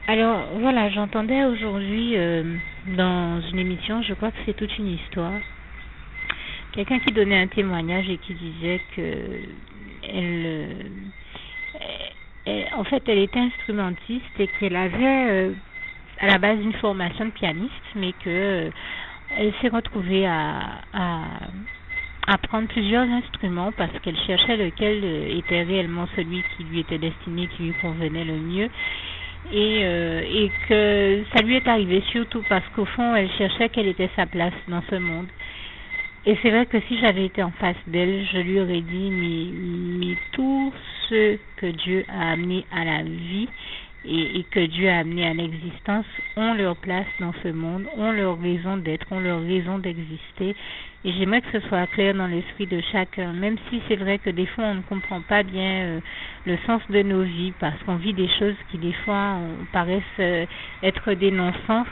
Alors voilà, j'entendais aujourd'hui dans une émission, je crois que c'est toute une histoire, quelqu'un qui donnait un témoignage et qui disait que elle, en fait, elle était instrumentiste et qu'elle avait à la base une formation de pianiste, mais que elle s'est retrouvée à apprendre plusieurs instruments parce qu'elle cherchait lequel était réellement celui qui lui était destiné, qui lui convenait le mieux. Et que ça lui est arrivé surtout parce qu'au fond, elle cherchait quelle était sa place dans ce monde. Et c'est vrai que si j'avais été en face d'elle, je lui aurais dit, mais tout ce que Dieu a amené à la vie et que Dieu a amené à l'existence ont leur place dans ce monde, ont leur raison d'être, ont leur raison d'exister. Et j'aimerais que ce soit clair dans l'esprit de chacun, même si c'est vrai que des fois on ne comprend pas bien le sens de nos vies, parce qu'on vit des choses qui des fois paraissent être des non-sens.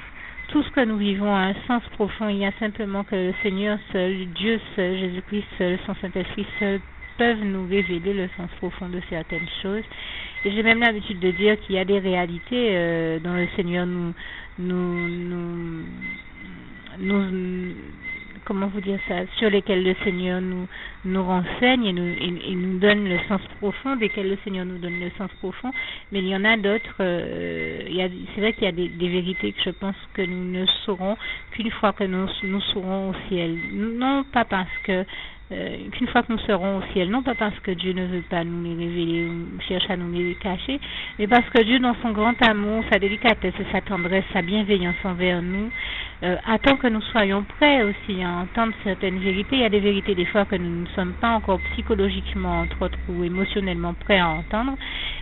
Tout ce que nous vivons a un sens profond. Il y a simplement que le Seigneur seul, Dieu seul, Jésus-Christ seul, son Saint-Esprit seul peuvent nous révéler le sens profond de certaines choses. Et j'ai même l'habitude de dire qu'il y a des réalités dont le Seigneur nous, nous, nous, comment vous dire ça, sur lesquelles le Seigneur nous renseigne et nous donne le sens profond, desquelles le Seigneur nous donne le sens profond, mais il y en a d'autres, c'est vrai qu'il y a des vérités que je pense que nous ne saurons qu'une fois que nous serons au ciel. Non pas parce que qu'une fois que nous serons au ciel, non pas parce que Dieu ne veut pas nous les révéler ou cherche à nous les cacher, mais parce que Dieu, dans son grand amour, sa délicatesse et sa tendresse, sa bienveillance envers nous, attend que nous soyons prêts aussi à entendre certaines vérités. Il y a des vérités des fois que nous ne sommes pas encore psychologiquement, entre autres, ou émotionnellement prêts à entendre.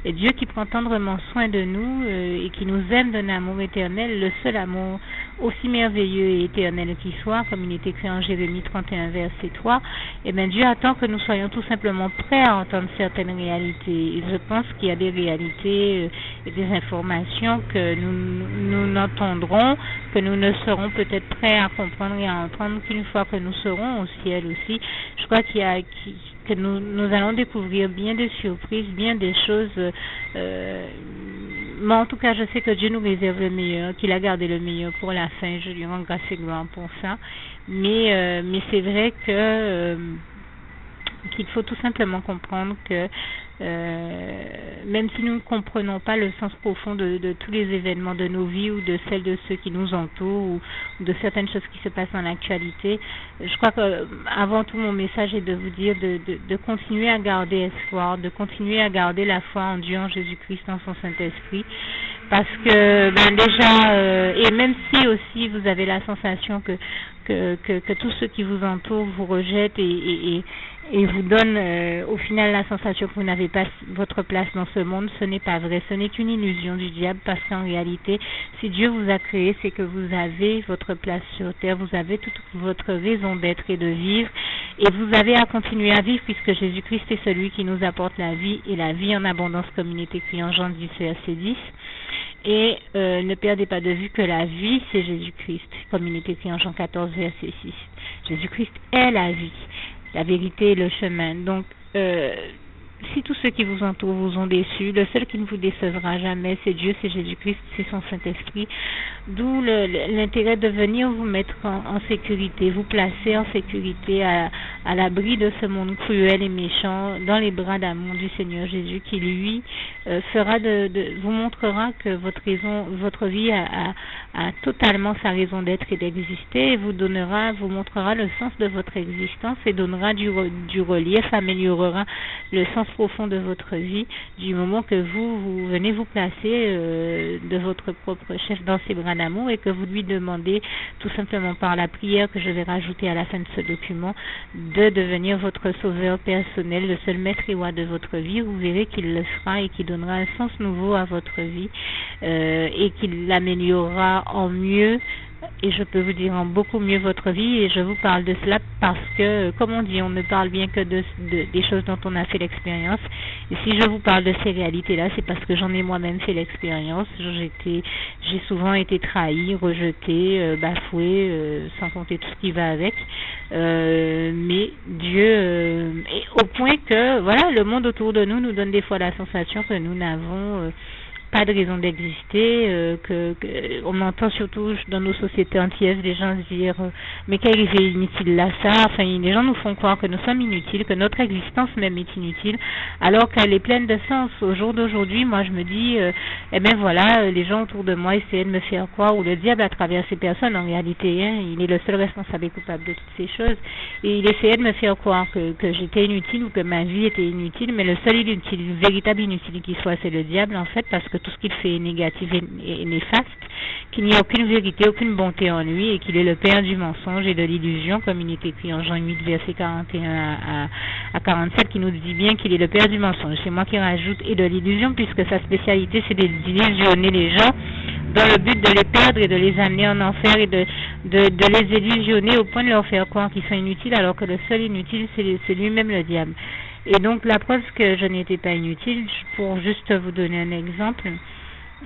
Et Dieu qui prend tendrement soin de nous et qui nous aime d'un amour éternel, le seul amour aussi merveilleux et éternel qui soit, comme il est écrit en Jérémie 31, verset 3, et bien Dieu attend que nous soyons tout simplement prêts à entendre certaines réalités. Et je pense qu'il y a des réalités et des informations que nous n'entendrons, que nous ne serons peut-être prêts à comprendre et à entendre qu'une fois que nous serons au ciel aussi. Je crois que nous allons découvrir bien des surprises, bien des choses. Mais en tout cas, je sais que Dieu nous réserve le meilleur, qu'il a gardé le meilleur pour la fin. Je lui rends grâce et gloire pour ça. Mais c'est vrai que qu'il faut tout simplement comprendre que même si nous ne comprenons pas le sens profond de tous les événements de nos vies ou de celles de ceux qui nous entourent ou de certaines choses qui se passent dans l'actualité, je crois que avant tout mon message est de vous dire de continuer à garder espoir, de continuer à garder la foi en Dieu, en Jésus-Christ, en son Saint-Esprit, parce que déjà et même si aussi vous avez la sensation que tous ceux qui vous entourent vous rejettent et vous donne au final la sensation que vous n'avez pas votre place dans ce monde, ce n'est pas vrai, ce n'est qu'une illusion du diable, parce qu'en réalité, si Dieu vous a créé, c'est que vous avez votre place sur terre, vous avez toute votre raison d'être et de vivre, et vous avez à continuer à vivre, puisque Jésus-Christ est celui qui nous apporte la vie, et la vie en abondance, comme il est écrit en Jean 10, verset 10. Et ne perdez pas de vue que la vie, c'est Jésus-Christ, comme il est écrit en Jean 14, verset 6. Jésus-Christ est la vie, la vérité et le chemin. Donc, si tous ceux qui vous entourent vous ont déçu, le seul qui ne vous décevra jamais, c'est Dieu, c'est Jésus-Christ, c'est son Saint-Esprit. D'où l'intérêt de venir vous mettre en sécurité, vous placer en sécurité à l'abri de ce monde cruel et méchant, dans les bras d'amour du Seigneur Jésus, qui lui vous montrera que votre vie a totalement sa raison d'être et d'exister, et vous montrera le sens de votre existence et donnera du relief, améliorera le sens profond de votre vie, du moment que vous venez vous placer de votre propre chef dans ses bras d'amour et que vous lui demandez tout simplement par la prière que je vais rajouter à la fin de ce document de devenir votre sauveur personnel, le seul maître et roi de votre vie. Vous verrez qu'il le fera et qu'il donnera un sens nouveau à votre vie et qu'il l'améliorera en mieux. Et je peux vous dire en beaucoup mieux votre vie, et je vous parle de cela parce que, comme on dit, on ne parle bien que des choses dont on a fait l'expérience. Et si je vous parle de ces réalités-là, c'est parce que j'en ai moi-même fait l'expérience. J'ai souvent été trahi, rejeté, bafoué, sans compter tout ce qui va avec. Mais Dieu, et au point que, voilà, le monde autour de nous donne des fois la sensation que nous n'avons pas de raison d'exister, on entend surtout dans nos sociétés antillaises des gens se dire mais quel effet inutile là ça, enfin les gens nous font croire que nous sommes inutiles, que notre existence même est inutile, alors qu'elle est pleine de sens. Au jour d'aujourd'hui, moi je me dis eh ben voilà, les gens autour de moi essayaient de me faire croire, ou le diable à travers ces personnes, en réalité il est le seul responsable et coupable de toutes ces choses, et il essayait de me faire croire que j'étais inutile ou que ma vie était inutile, mais le seul inutile, véritable inutile qui soit, c'est le diable en fait, parce que tout ce qu'il fait est négatif et néfaste, qu'il n'y a aucune vérité, aucune bonté en lui, et qu'il est le père du mensonge et de l'illusion, comme il est écrit en Jean 8, verset 41 à 47, qui nous dit bien qu'il est le père du mensonge. C'est moi qui rajoute et de l'illusion, puisque sa spécialité c'est d'illusionner les gens dans le but de les perdre et de les amener en enfer et de les illusionner au point de leur faire croire qu'ils sont inutiles, alors que le seul inutile c'est lui-même le diable. Et donc la preuve que je n'étais pas inutile, pour juste vous donner un exemple,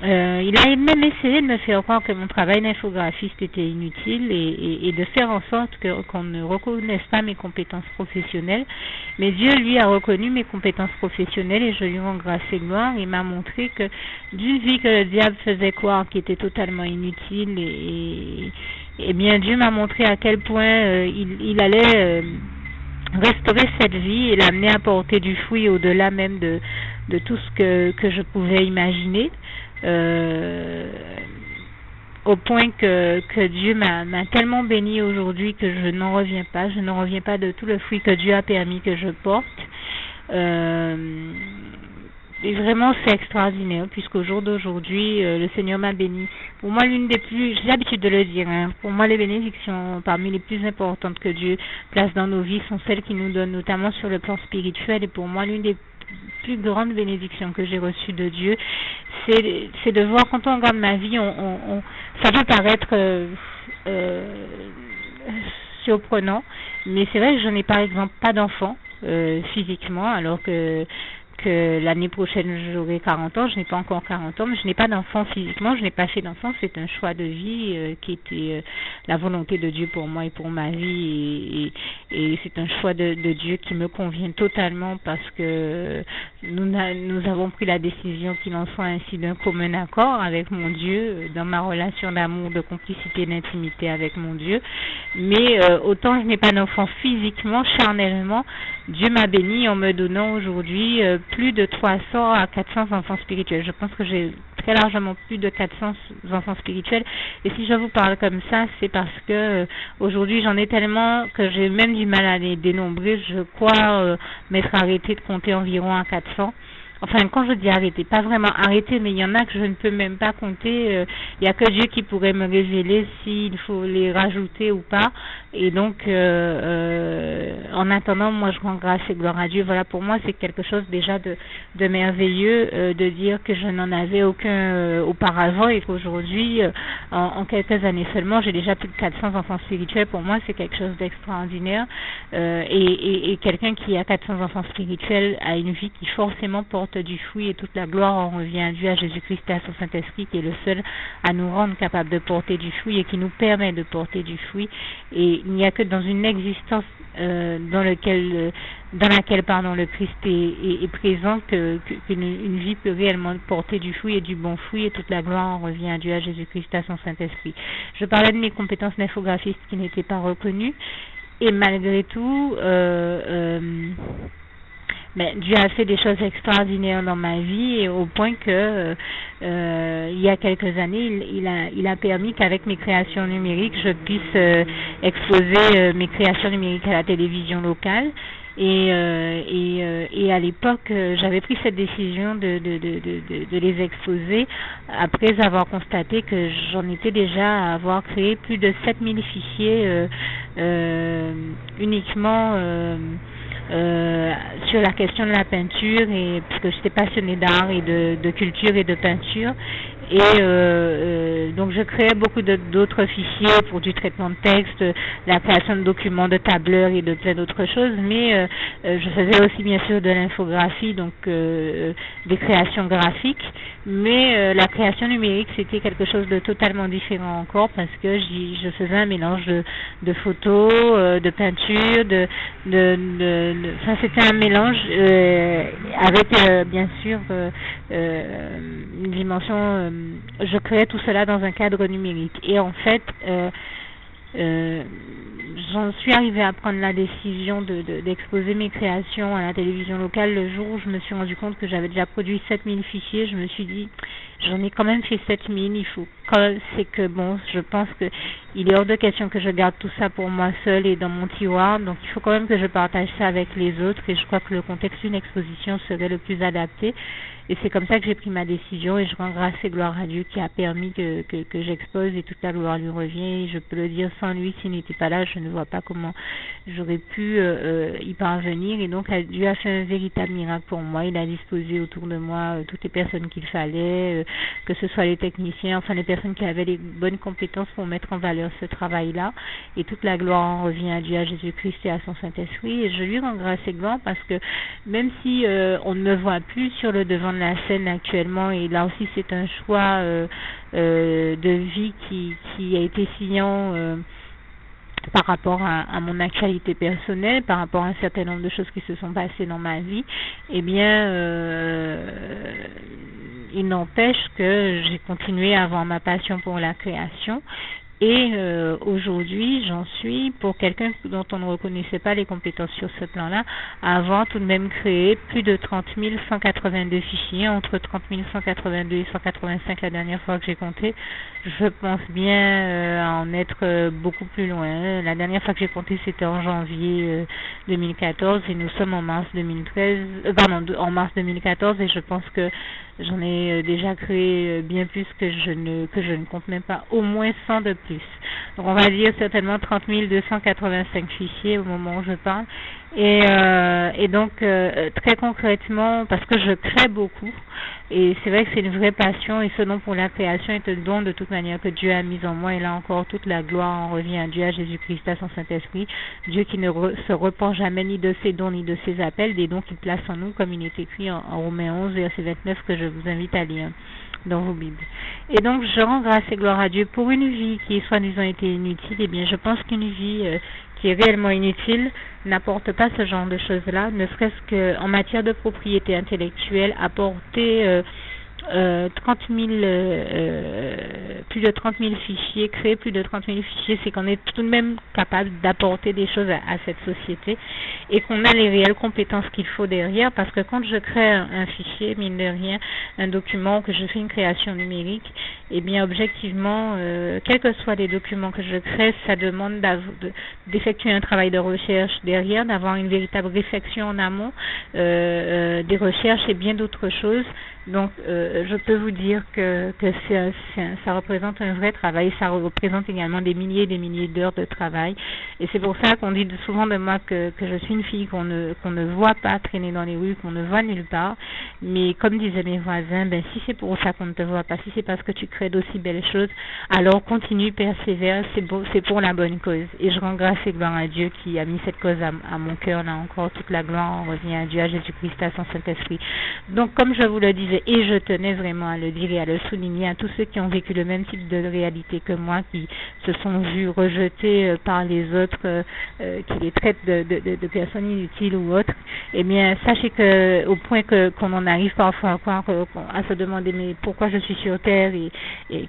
il a même essayé de me faire croire que mon travail d'infographiste était inutile et de faire en sorte qu'on ne reconnaisse pas mes compétences professionnelles. Mais Dieu, lui, a reconnu mes compétences professionnelles et je lui rends grâce et gloire. Il m'a montré que d'une vie que le diable faisait croire qui était totalement inutile, et bien Dieu m'a montré à quel point il allait restaurer cette vie et l'amener à porter du fruit au-delà même de tout ce que je pouvais imaginer. Au point que Dieu m'a tellement béni aujourd'hui que je n'en reviens pas. Je n'en reviens pas de tout le fruit que Dieu a permis que je porte. Et vraiment, c'est extraordinaire, puisqu'au jour d'aujourd'hui, le Seigneur m'a béni. Pour moi, l'une des plus, j'ai l'habitude de le dire, pour moi, les bénédictions parmi les plus importantes que Dieu place dans nos vies sont celles qu'il nous donne, notamment sur le plan spirituel. Et pour moi, l'une des plus grande bénédiction que j'ai reçue de Dieu, c'est de voir, quand on regarde ma vie, ça peut paraître surprenant, mais c'est vrai que je n'ai par exemple pas d'enfant physiquement, alors que l'année prochaine j'aurai 40 ans, je n'ai pas encore 40 ans, mais je n'ai pas d'enfant physiquement, je n'ai pas fait d'enfant, c'est un choix de vie qui était la volonté de Dieu pour moi et pour ma vie, et c'est un choix de Dieu qui me convient totalement, parce que nous avons pris la décision qu'il en soit ainsi d'un commun accord avec mon Dieu, dans ma relation d'amour, de complicité, d'intimité avec mon Dieu. Mais autant je n'ai pas d'enfant physiquement, charnellement, Dieu m'a béni en me donnant aujourd'hui plus de 300 à 400 enfants spirituels. Je pense que j'ai très largement plus de 400 enfants spirituels. Et si je vous parle comme ça, c'est parce que aujourd'hui j'en ai tellement que j'ai même du mal à les dénombrer. Je crois m'être arrêté de compter environ à 400. Enfin, quand je dis arrêter, pas vraiment arrêter, mais il y en a que je ne peux même pas compter. Il n'y a que Dieu qui pourrait me révéler s'il faut les rajouter ou pas. Et donc, en attendant, moi je rends grâce et gloire à Dieu. Voilà, pour moi c'est quelque chose déjà de merveilleux, de dire que je n'en avais aucun auparavant, et qu'aujourd'hui, en quelques années seulement, j'ai déjà plus de 400 enfants spirituels. Pour moi, c'est quelque chose d'extraordinaire. Et quelqu'un qui a 400 enfants spirituels a une vie qui forcément porte du fruit, et toute la gloire en revient à Dieu, à Jésus-Christ et à son Saint-Esprit, qui est le seul à nous rendre capables de porter du fruit et qui nous permet de porter du fruit. Et il n'y a que dans une existence dans laquelle le Christ est présent qu'une vie peut réellement porter du fruit, et du bon fruit, et toute la gloire en revient à Dieu, à Jésus-Christ et à son Saint-Esprit. Je parlais de mes compétences d'infographiste qui n'étaient pas reconnues, et malgré tout Dieu a fait des choses extraordinaires dans ma vie, et au point que il y a quelques années, il a permis qu'avec mes créations numériques, je puisse exposer mes créations numériques à la télévision locale. Et à l'époque, j'avais pris cette décision de les exposer après avoir constaté que j'en étais déjà à avoir créé plus de 7000 fichiers uniquement sur la question de la peinture, et puisque j'étais passionnée d'art et de culture et de peinture, et donc je créais beaucoup d'autres fichiers pour du traitement de texte, la création de documents, de tableurs et de plein d'autres choses, mais je faisais aussi bien sûr de l'infographie, donc des créations graphiques, mais la création numérique c'était quelque chose de totalement différent encore, parce que je faisais un mélange de photos, de peinture, enfin c'était un mélange avec bien sûr une dimension, je créais tout cela dans un cadre numérique. Et en fait, j'en suis arrivée à prendre la décision d'exposer mes créations à la télévision locale le jour où je me suis rendu compte que j'avais déjà produit 7000 fichiers. Je me suis dit, j'en ai quand même fait 7000, il faut c'est que bon, je pense que il est hors de question que je garde tout ça pour moi seule et dans mon tiroir, donc il faut quand même que je partage ça avec les autres, et je crois que le contexte d'une exposition serait le plus adapté. Et c'est comme ça que j'ai pris ma décision, et je rends grâce et gloire à Dieu qui a permis que j'expose, et toute la gloire lui revient. Et je peux le dire, sans lui, s'il n'était pas là, je ne vois pas comment j'aurais pu y parvenir. Et donc Dieu a fait un véritable miracle pour moi. Il a disposé autour de moi toutes les personnes qu'il fallait, que ce soit les techniciens, enfin les personnes qui avaient les bonnes compétences pour mettre en valeur ce travail-là. Et toute la gloire en revient à Dieu, à Jésus-Christ et à son Saint-Esprit. Et je lui rends grâce et gloire parce que même si on ne me voit plus sur le devant de la scène actuellement, et là aussi c'est un choix de vie qui a été signifiant par rapport à mon actualité personnelle, par rapport à un certain nombre de choses qui se sont passées dans ma vie, eh bien, il n'empêche que j'ai continué à avoir ma passion pour la création. Et aujourd'hui, j'en suis, pour quelqu'un dont on ne reconnaissait pas les compétences sur ce plan-là, à avoir tout de même créé plus de 30 182 fichiers, entre 30 182 et 185 la dernière fois que j'ai compté. Je pense bien en être beaucoup plus loin. La dernière fois que j'ai compté, c'était en janvier 2014, et nous sommes en mars 2013, en mars 2014, et je pense que j'en ai déjà créé bien plus que je ne compte même pas, au moins 100 de plus. Donc on va dire certainement 30 285 fichiers au moment où je parle. Et donc très concrètement, parce que je crée beaucoup, et c'est vrai que c'est une vraie passion, et ce don pour la création est un don de toute manière que Dieu a mis en moi, et là encore toute la gloire en revient à Dieu, à Jésus-Christ, à son Saint-Esprit, Dieu qui ne se repent jamais ni de ses dons ni de ses appels, des dons qu'il place en nous, comme il est écrit en Romains 11 verset 29 que je vous invite à lire dans vos Bibles. Et donc je rends grâce et gloire à Dieu pour une vie qui soi-disant été inutile. Et bien je pense qu'une vie qui est réellement inutile n'apporte pas ce genre de choses-là, ne serait-ce qu'en matière de propriété intellectuelle, apporter 30 000, plus de 30 000 fichiers, créer plus de 30 000 fichiers, c'est qu'on est tout de même capable d'apporter des choses à cette société, et qu'on a les réelles compétences qu'il faut derrière, parce que quand je crée un fichier, mine de rien, un document, que je fais une création numérique, et bien objectivement, quels que soient les documents que je crée, ça demande d'effectuer un travail de recherche derrière, d'avoir une véritable réflexion en amont, des recherches et bien d'autres choses. Donc, je peux vous dire que ça représente un vrai travail, ça représente également des milliers et des milliers d'heures de travail, et c'est pour ça qu'on dit souvent de moi que je suis une fille qu'on ne voit pas traîner dans les rues, qu'on ne voit nulle part, mais comme disaient mes voisins, ben si c'est pour ça qu'on ne te voit pas, si c'est parce que tu crées d'aussi belles choses, alors continue, persévère, c'est pour la bonne cause. Et je rends grâce et gloire à Dieu qui a mis cette cause à mon cœur, là encore, toute la gloire en revient à Dieu, à Jésus-Christ, à son Saint-Esprit. Donc, comme je vous le disais, et je tenais vraiment à le dire et à le souligner à tous ceux qui ont vécu le même type de réalité que moi, qui se sont vus rejetés par les autres, qui les traitent de personnes inutiles ou autres, eh bien, sachez que au point qu'on en arrive parfois à se demander mais pourquoi je suis sur Terre, et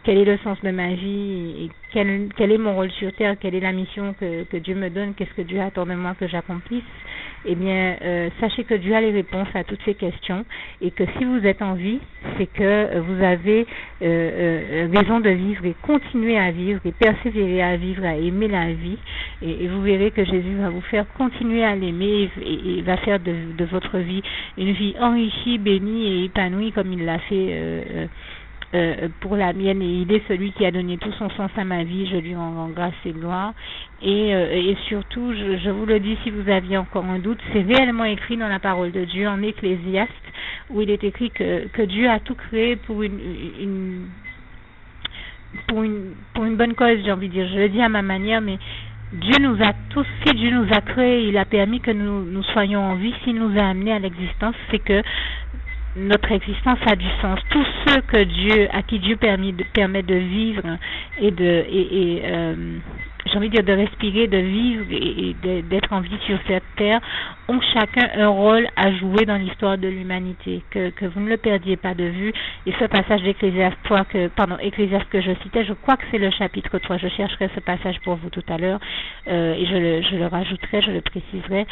quel est le sens de ma vie, et quel est mon rôle sur Terre, quelle est la mission que Dieu me donne, qu'est-ce que Dieu attend de moi que j'accomplisse, eh bien, sachez que Dieu a les réponses à toutes ces questions, et que si vous êtes en vie, c'est que vous avez raison de vivre, et continuer à vivre, et persévérer à vivre, à aimer la vie, et vous verrez que Jésus va vous faire continuer à l'aimer, et va faire de votre vie une vie enrichie, bénie et épanouie comme il l'a fait pour la mienne, et il est celui qui a donné tout son sens à ma vie. Je lui rends grâce et gloire, et surtout je vous le dis, si vous aviez encore un doute, c'est réellement écrit dans la parole de Dieu en Ecclésiaste, où il est écrit que Dieu a tout créé pour une bonne cause, j'ai envie de dire. Je le dis à ma manière, mais Dieu nous a tous, si Dieu nous a créés, il a permis que nous soyons en vie, s'il nous a amenés à l'existence, c'est que notre existence a du sens. Tous ceux à qui Dieu permet de vivre, j'ai envie de dire, de respirer, de vivre et d'être en vie sur cette terre, ont chacun un rôle à jouer dans l'histoire de l'humanité, que vous ne le perdiez pas de vue. Et ce passage d'Ecclésiaste Ecclésiaste que je citais, je crois que c'est le chapitre 3, je chercherai ce passage pour vous tout à l'heure, et je le rajouterai, je le préciserai,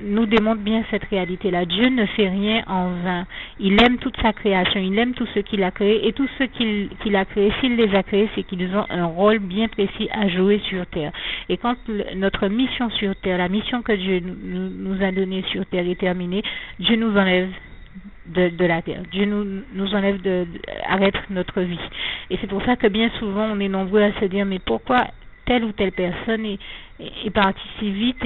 nous démontre bien cette réalité-là. Dieu ne fait rien en vain. Il aime toute sa création, il aime tous ceux qu'il a créés, et tous ceux qu'il a créés, s'il les a créés, c'est qu'ils ont un rôle bien précis à jouer sur terre. Et quand notre mission sur terre, la mission que Dieu nous a donnée sur terre est terminée, Dieu nous enlève de la terre. Dieu nous enlève arrête notre vie. Et c'est pour ça que bien souvent on est nombreux à se dire, mais pourquoi telle ou telle personne est partie si vite,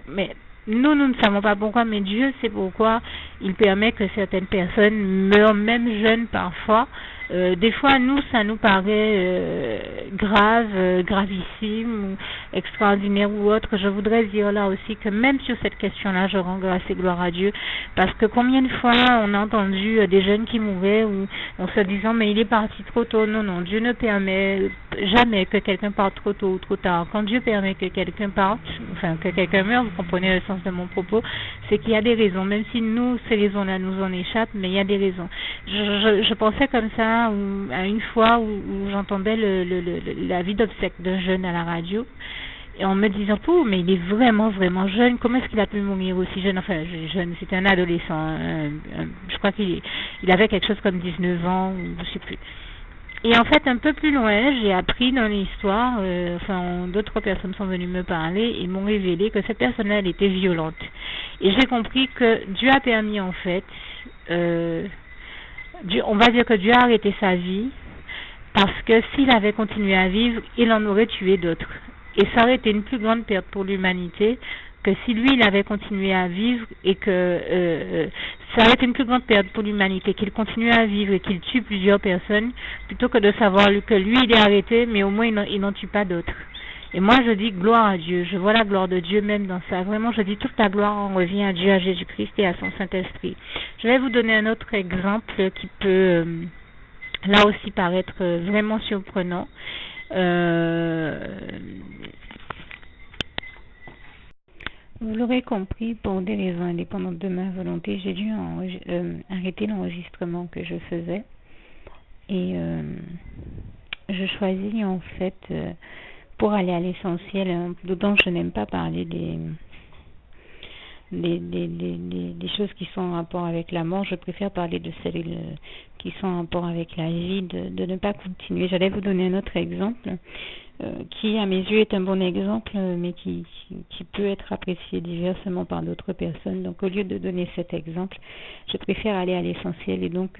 mais nous ne savons pas pourquoi, mais Dieu sait pourquoi il permet que certaines personnes meurent, même jeunes parfois. Des fois, ça nous paraît grave, gravissime, ou extraordinaire ou autre. Je voudrais dire là aussi que même sur cette question-là, je rends grâce et gloire à Dieu, parce que combien de fois on a entendu des jeunes qui mouraient ou en se disant mais il est parti trop tôt. Non, Dieu ne permet jamais que quelqu'un parte trop tôt ou trop tard. Quand Dieu permet que quelqu'un parte, que quelqu'un meure, vous comprenez le sens de mon propos, c'est qu'il y a des raisons, même si nous, ces raisons-là nous en échappent, mais il y a des raisons. Je pensais comme ça à une fois où j'entendais la vie d'obsèque d'un jeune à la radio, et en me disant, mais il est vraiment, vraiment jeune, comment est-ce qu'il a pu mourir aussi jeune? Enfin, jeune, c'était un adolescent, je crois qu'il avait quelque chose comme 19 ans, je ne sais plus. Et en fait, un peu plus loin, j'ai appris dans l'histoire, d'autres personnes sont venues me parler et m'ont révélé que cette personne-là, elle était violente. Et j'ai compris que Dieu a permis, en fait, on va dire que Dieu a arrêté sa vie parce que s'il avait continué à vivre, il en aurait tué d'autres. Et ça aurait été une plus grande perte pour l'humanité que si lui, il avait continué à vivre et que ça aurait été une plus grande perte pour l'humanité qu'il continue à vivre et qu'il tue plusieurs personnes plutôt que de savoir que lui, il est arrêté, mais au moins, il n'en tue pas d'autres. Et moi, je dis gloire à Dieu. Je vois la gloire de Dieu même dans ça. Vraiment, je dis toute la gloire en revient à Dieu, à Jésus-Christ et à son Saint-Esprit. Je vais vous donner un autre exemple qui peut, là aussi, paraître vraiment surprenant. Vous l'aurez compris, pour des raisons indépendantes de ma volonté, j'ai dû arrêter l'enregistrement que je faisais. Et je choisis en fait, pour aller à l'essentiel, d'autant que je n'aime pas parler des choses qui sont en rapport avec la mort, je préfère parler de celles qui sont en rapport avec la vie, de ne pas continuer. J'allais vous donner un autre exemple qui, à mes yeux, est un bon exemple, mais qui peut être apprécié diversement par d'autres personnes. Donc, au lieu de donner cet exemple, je préfère aller à l'essentiel et donc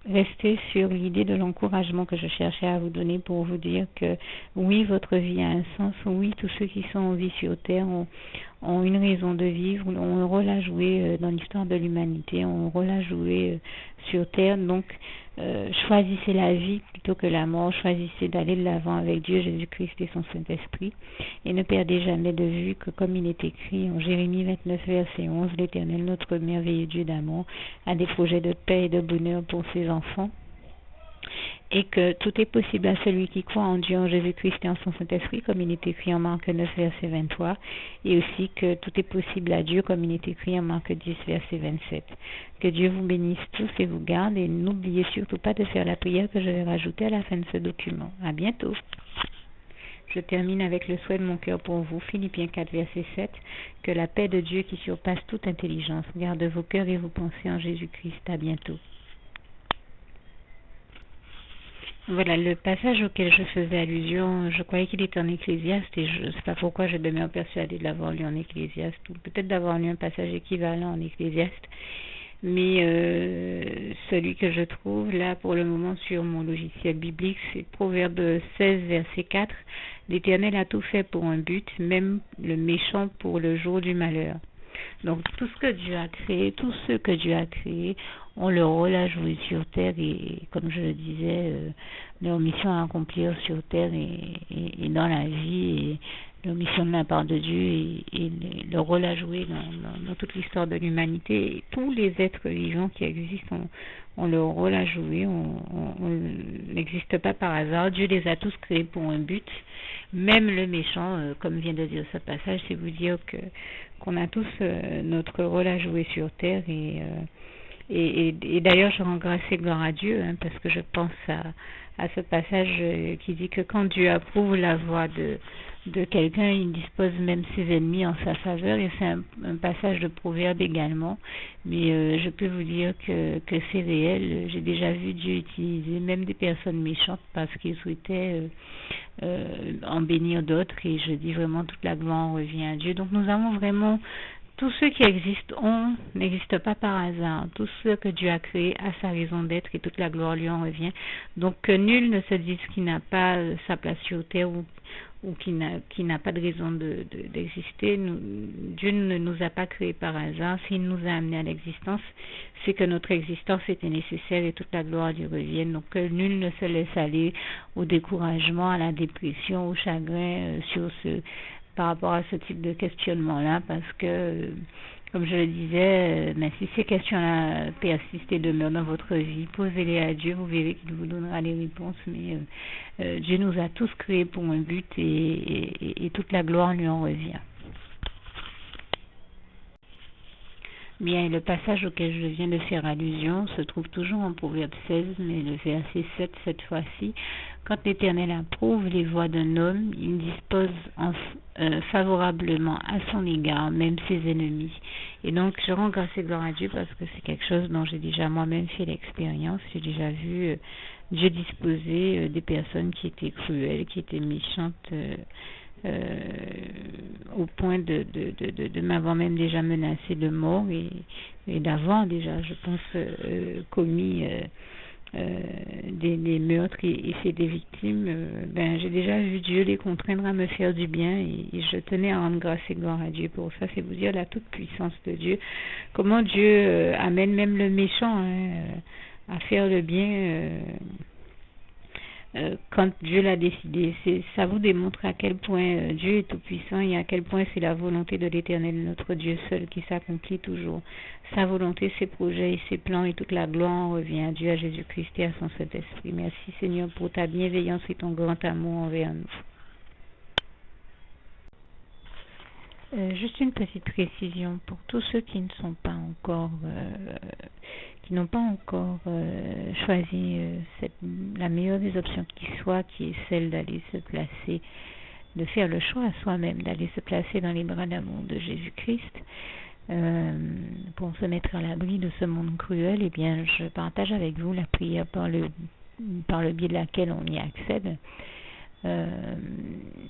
rester sur l'idée de l'encouragement que je cherchais à vous donner pour vous dire que oui, votre vie a un sens, oui, tous ceux qui sont en vie sur Terre ont une raison de vivre, ont un rôle à jouer dans l'histoire de l'humanité, ont un rôle à jouer sur Terre. Donc, choisissez la vie plutôt que la mort, choisissez d'aller de l'avant avec Dieu, Jésus-Christ et son Saint-Esprit, et ne perdez jamais de vue que, comme il est écrit en Jérémie 29, verset 11, l'Éternel, notre merveilleux Dieu d'amour, a des projets de paix et de bonheur pour ses enfants, et que tout est possible à celui qui croit en Dieu, en Jésus-Christ et en son Saint-Esprit, comme il est écrit en Marc 9, verset 23, et aussi que tout est possible à Dieu, comme il est écrit en Marc 10, verset 27. Que Dieu vous bénisse tous et vous garde, et n'oubliez surtout pas de faire la prière que je vais rajouter à la fin de ce document. À bientôt. Je termine avec le souhait de mon cœur pour vous, Philippiens 4, verset 7, que la paix de Dieu qui surpasse toute intelligence garde vos cœurs et vos pensées en Jésus-Christ. À bientôt. Voilà, le passage auquel je faisais allusion, je croyais qu'il était en Ecclésiaste et je ne sais pas pourquoi je demeure persuadée de l'avoir lu en Ecclésiaste ou peut-être d'avoir lu un passage équivalent en Ecclésiaste, mais celui que je trouve là pour le moment sur mon logiciel biblique, c'est Proverbe 16, verset 4. L'Éternel a tout fait pour un but, même le méchant pour le jour du malheur. Donc tout ce que Dieu a créé, tous ceux que Dieu a créés ont leur rôle à jouer sur terre et comme je le disais, leur mission à accomplir sur terre et dans la vie. Et mission de la part de Dieu et le rôle à jouer dans toute l'histoire de l'humanité. Et tous les êtres vivants qui existent ont leur rôle à jouer. On n'existe pas par hasard. Dieu les a tous créés pour un but. Même le méchant, comme vient de dire ce passage, c'est vous dire qu'on a tous notre rôle à jouer sur terre et d'ailleurs, je rends grâce et gloire à Dieu, parce que je pense à ce passage qui dit que quand Dieu approuve la voie de quelqu'un, il dispose même ses ennemis en sa faveur. Et c'est un passage de Proverbe également. Mais je peux vous dire que c'est réel. J'ai déjà vu Dieu utiliser même des personnes méchantes parce qu'il souhaitait en bénir d'autres. Et je dis vraiment toute la gloire revient à Dieu. Donc nous avons vraiment... Tous ceux qui existent n'existent pas par hasard. Tout ce que Dieu a créé a sa raison d'être et toute la gloire lui en revient. Donc que nul ne se dise qu'il n'a pas sa place sur terre ou qui n'a pas de raison d'exister. Dieu ne nous a pas créés par hasard. S'il nous a amenés à l'existence, c'est que notre existence était nécessaire et toute la gloire lui revient. Donc que nul ne se laisse aller au découragement, à la dépression, au chagrin par rapport à ce type de questionnement-là, parce que, comme je le disais, si ces questions-là persistent et demeurent dans votre vie, posez-les à Dieu, vous verrez qu'il vous donnera les réponses. Mais Dieu nous a tous créés pour un but et toute la gloire lui en revient. Bien, le passage auquel je viens de faire allusion se trouve toujours en Proverbe 16, mais le verset 7 cette fois-ci. Quand l'Éternel approuve les voies d'un homme, il dispose favorablement à son égard, même ses ennemis. Et donc, je rends grâce et gloire à Dieu parce que c'est quelque chose dont j'ai déjà moi-même fait l'expérience. J'ai déjà vu Dieu disposer des personnes qui étaient cruelles, qui étaient méchantes, au point de m'avoir même déjà menacé de mort et d'avoir déjà, je pense, commis des meurtres et fait des victimes. J'ai déjà vu Dieu les contraindre à me faire du bien et je tenais à rendre grâce et gloire à Dieu pour ça. C'est vous dire la toute puissance de Dieu, comment Dieu amène même le méchant à faire le bien quand Dieu l'a décidé. Ça vous démontre à quel point Dieu est tout puissant et à quel point c'est la volonté de l'Éternel, notre Dieu seul, qui s'accomplit toujours. Sa volonté, ses projets et ses plans et toute la gloire en revient à Dieu, à Jésus-Christ et à son Saint-Esprit. Merci Seigneur pour ta bienveillance et ton grand amour envers nous. Juste une petite précision pour tous ceux qui ne sont pas encore, qui n'ont pas encore choisi la meilleure des options qui soit, qui est celle d'aller se placer, de faire le choix à soi-même, d'aller se placer dans les bras d'amour de Jésus-Christ, pour se mettre à l'abri de ce monde cruel. Eh bien, je partage avec vous la prière par le biais de laquelle on y accède.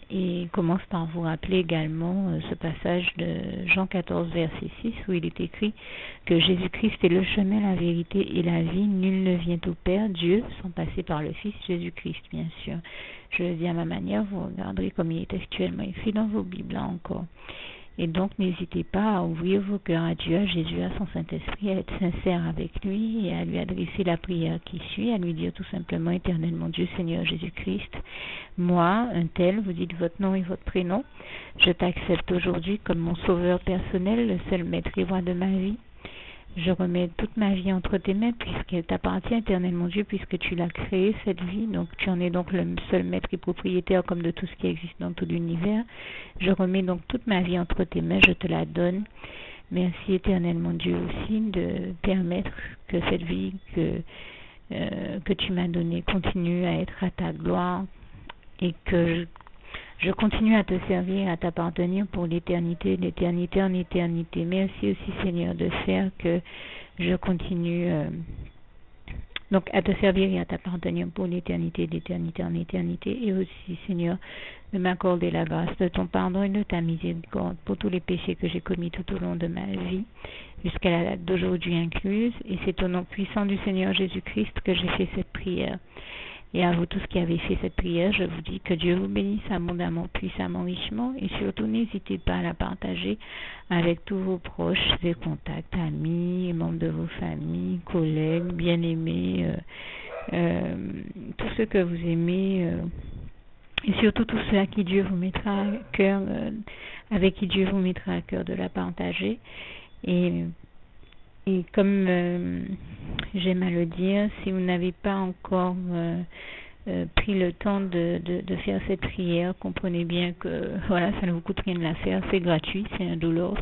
Et commence par vous rappeler également ce passage de Jean 14 verset 6 où il est écrit que Jésus-Christ est le chemin, la vérité et la vie. Nul ne vient au Père, Dieu, sans passer par le Fils Jésus-Christ, bien sûr. Je le dis à ma manière, vous regarderez comme il est actuellement écrit dans vos Bibles là encore. Et donc, n'hésitez pas à ouvrir vos cœurs à Dieu, à Jésus, à son Saint-Esprit, à être sincère avec lui et à lui adresser la prière qui suit, à lui dire tout simplement, Éternel mon Dieu, Seigneur Jésus-Christ, moi, un tel, vous dites votre nom et votre prénom, je t'accepte aujourd'hui comme mon sauveur personnel, le seul maître et roi de ma vie. Je remets toute ma vie entre tes mains puisqu'elle t'appartient, Éternel mon Dieu, puisque tu l'as créée, cette vie. Donc tu en es donc le seul maître et propriétaire comme de tout ce qui existe dans tout l'univers. Je remets donc toute ma vie entre tes mains, je te la donne. Merci, Éternel mon Dieu, aussi de permettre que cette vie que tu m'as donnée continue à être à ta gloire et que je continue à te servir, à t'appartenir pour l'éternité, d'éternité en éternité. Merci aussi, Seigneur, de faire que je continue donc à te servir et à t'appartenir pour l'éternité, d'éternité en éternité. Et aussi, Seigneur, de m'accorder la grâce de ton pardon et de ta miséricorde pour tous les péchés que j'ai commis tout au long de ma vie, jusqu'à la date d'aujourd'hui incluse. Et c'est au nom puissant du Seigneur Jésus-Christ que j'ai fait cette prière. Et à vous tous qui avez fait cette prière, je vous dis que Dieu vous bénisse abondamment, puissamment, richement. Et surtout, n'hésitez pas à la partager avec tous vos proches et contacts, amis, membres de vos familles, collègues, bien-aimés, tous ceux que vous aimez Et surtout tous ceux à qui Dieu vous mettra à cœur, avec qui Dieu vous mettra à cœur de la partager. Et, et comme j'aime à le dire, si vous n'avez pas encore pris le temps de faire cette prière, comprenez bien que voilà, ça ne vous coûte rien de la faire, c'est gratuit, c'est indolore,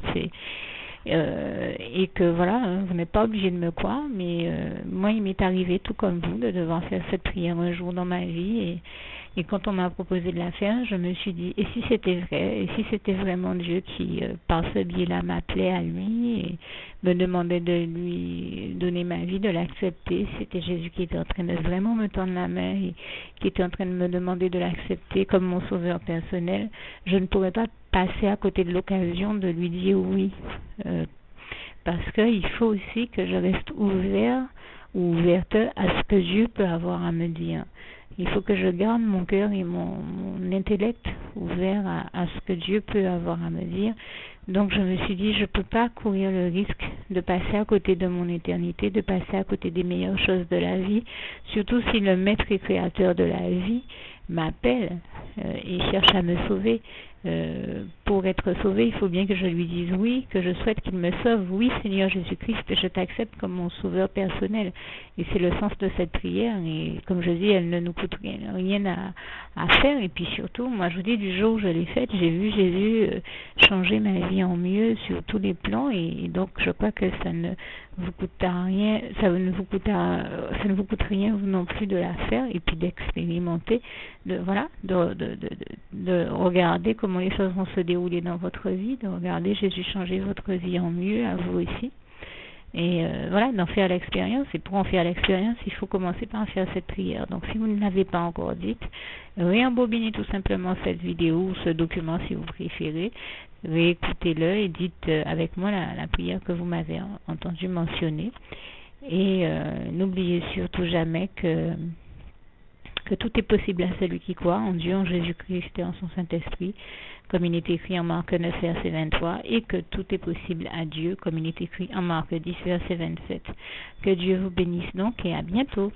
et que voilà, vous n'êtes pas obligé de me croire, mais moi il m'est arrivé tout comme vous de devoir faire cette prière un jour dans ma vie, et quand on m'a proposé de la faire, je me suis dit, et si c'était vrai, et si c'était vraiment Dieu qui, par ce biais-là, m'appelait à lui et me demandait de lui donner ma vie, de l'accepter, c'était Jésus qui était en train de vraiment me tendre la main et qui était en train de me demander de l'accepter comme mon sauveur personnel, je ne pourrais pas passer à côté de l'occasion de lui dire oui, parce qu'il faut aussi que je reste ouvert ou ouverte à ce que Dieu peut avoir à me dire. Il faut que je garde mon cœur et mon intellect ouvert à ce que Dieu peut avoir à me dire. Donc je me suis dit, je ne peux pas courir le risque de passer à côté de mon éternité, de passer à côté des meilleures choses de la vie, surtout si le maître et créateur de la vie m'appelle et cherche à me sauver. Pour être sauvé, il faut bien que je lui dise oui, que je souhaite qu'il me sauve. Oui, Seigneur Jésus-Christ, je t'accepte comme mon sauveur personnel. Et c'est le sens de cette prière. Et comme je dis, elle ne nous coûte rien à faire. Et puis surtout, moi je vous dis, du jour où je l'ai faite, j'ai vu Jésus changer ma vie en mieux sur tous les plans. Et donc je crois que ça ne vous coûtera rien, ça ne vous coûte rien vous non plus de la faire et puis d'expérimenter, de regarder comment les choses vont se dérouler dans votre vie, de regarder Jésus changer votre vie en mieux, à vous aussi. Et voilà, d'en faire l'expérience. Et pour en faire l'expérience, il faut commencer par faire cette prière. Donc si vous ne l'avez pas encore dite, réembobinez tout simplement cette vidéo ou ce document si vous préférez, réécoutez-le et dites avec moi la prière que vous m'avez entendu mentionner. Et n'oubliez surtout jamais que tout est possible à celui qui croit en Dieu, en Jésus-Christ et en son Saint-Esprit, comme il est écrit en Marc 9, verset 23, et que tout est possible à Dieu, comme il est écrit en Marc 10, verset 27. Que Dieu vous bénisse donc et à bientôt.